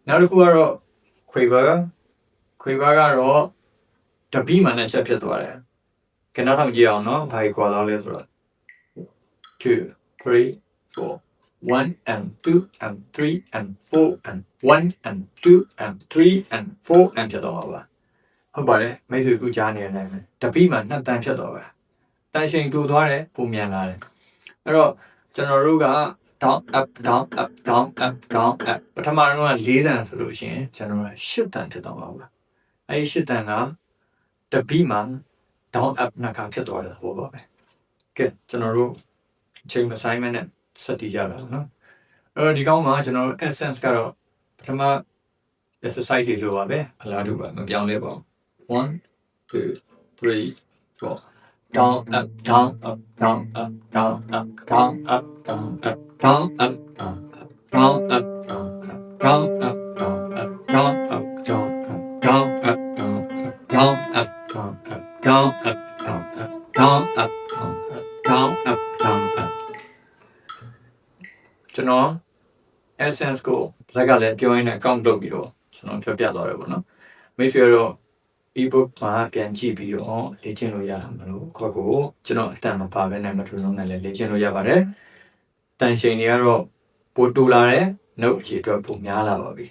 နောက်တစ်ခုကတော့ခွေဘာကတော့တပီးမှနဲ့ချက်ဖြစ်သွားတယ်ကဲနောက်ထောင်ကြည့်အောင်နော်ဘာကြီးခွာတော့လဲဆိုတော့2 3 4 1 and 2 and 3 and 4 and 1 and 2 and 3 and 4 and ဖြစ်တော့ပါဟုတ်ပါတယ်မိတ်ဆွေကူကြားနေတဲ့အတိုင်းတပီးမှနှစ်တန်းဖြစ်တော့ပါတန်ချိန်တူသွားတယ်ပုံမြန်လာတယ်အဲ့တော့ကျွန်တော်တို့က down up down up down up down up ပထမတော့4တန်းဆိုလို့ရှိရင်ကျွန်တော်က8တန်းဖြစ်တော့ပါဘူးအဲ့ဒီ8တန်းကတပီးမှ down up နှစ်ခါဖြစ်သွားတယ်ဟောပါပဲကဲကျွန်တော်တို့ချိန်မဆိုင်မနဲ့စက်တည်ကြတာနော်အဲ့တော့ဒီကောင်းမှာကျွန်တော်တို့ essence ကတော့ပထမ exercise တွေလိုပါပဲအလားတူပါမပြောင်းလဲပါဘူး1 2 3 4 down up down up down up down up down up down up down up down up down up down up down up down up down up down up down up down up down up down up down up ကျွန်တော် essence ကိုဇက်ကလည်းပြောရင်းနဲ့ count လုပ်ပြီးတော့ကျွန်တော်ပြောပြသွားတယ်ပေါ့နော်မိတ်ဆွေတို့ ebook မှာပြန်ကြည့်ပြီးတော့လေ့ကျင့်လို့ရတာမလို့ခေါက်ကိုကျွန်တော်အတန်မပါဘဲနဲ့မထူလုံးနဲ့လည်းလေ့ကျင့်လို့ရပါတယ်တန်ချိန်တွေကတော့ပိုတူလာတဲ့ note ရေအတွက်ပိုများလာပါပြီ